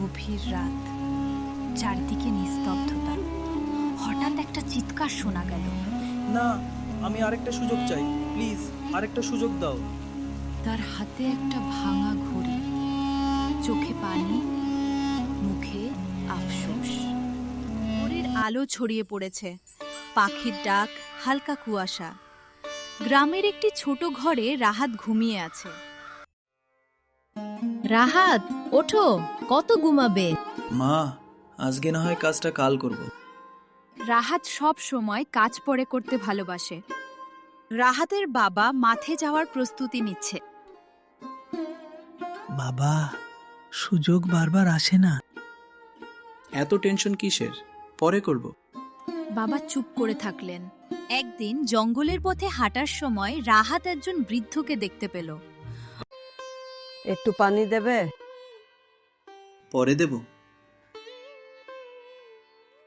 গভীর রাত, চারদিকে নিস্তব্ধতা। হঠাৎ একটা চিৎকার শোনা গেল। না, আমি আরেকটা সুযোগ চাই, প্লিজ আরেকটা সুযোগ দাও। তার হাতে একটা ভাঙা ঘড়ি, চোখে পানি, মুখে আফসোস। ভোরের আলো ছড়িয়ে পড়েছে, পাখির ডাক, হালকা কুয়াশা। গ্রামের একটি ছোট ঘরে রাহাত ঘুমিয়ে আছে। রাহাত, ওঠো, কত ঘুমাবে? মা, আজকে না হয় কাজটা কাল করব। রাহাত সব সময় কাজ পরে করতে ভালোবাসে। রাহাতের বাবা মাঠে যাওয়ার প্রস্তুতি নিচ্ছে। বাবা, সুযোগ বারবার আসে না। এত টেনশন কিসের? পরে করব। বাবা চুপ করে থাকলেন। একদিন জঙ্গলের পথে হাঁটার সময় রাহাত একজন বৃদ্ধকে দেখতে পেল। একটু পানি দেবে? পরে দেব।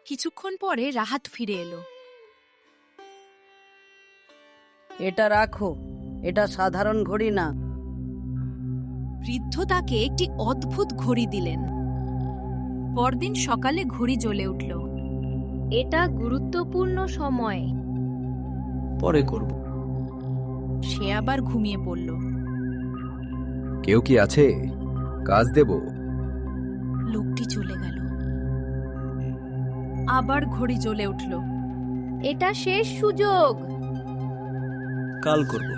কিছুক্ষণ পরে রাহাত ফিরে এলো। এটা রাখো, এটা সাধারণ ঘড়ি না। বৃদ্ধ তাকে একটি অদ্ভুত ঘড়ি দিলেন। পরদিন সকালে ঘড়ি জ্বলে উঠল। এটা গুরুত্বপূর্ণ সময়। পরে করব। সে আবার ঘুমিয়ে পড়ল। কেউ কি আছে? কাজ দেব। লোকটি চলে গেল। আবার ঘড়ি জ্বলে উঠল। এটা শেষ সুযোগ। কাল করব।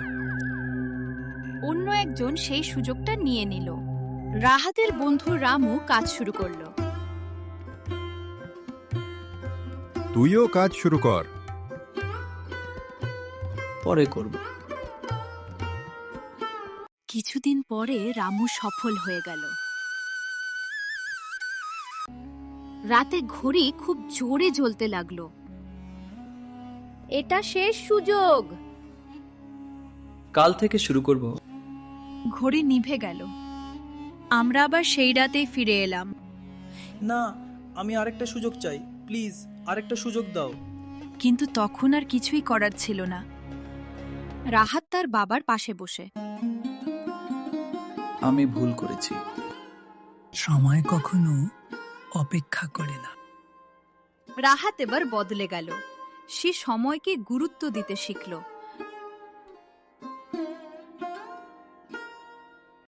অন্য একজন সেই সুযোগটা নিয়ে নিল। রাহাতের বন্ধু রামু কাজ শুরু করলো। তুইও কাজ শুরু কর। পরে করব। কিছুদিন পরে রামু সফল হয়ে গেল। রাতে ঘড়ি খুব জোরে জ্বলতে লাগলো। এটা শেষ সুযোগ। কাল থেকে শুরু করব। ঘড়ি নিভে গেল। আমরা আবার সেই রাতেই ফিরে এলাম। না, আমি আরেকটা সুযোগ চাই, প্লিজ আরেকটা সুযোগ দাও। কিন্তু তখন আর কিছুই করার ছিল না। রাহাত তার বাবার পাশে বসে। আমি ভুল করেছি। সময় কখনো অপেক্ষা করে না। রাহাত এবার বদলে গেল। সে সময়কে গুরুত্ব দিতে শিখল।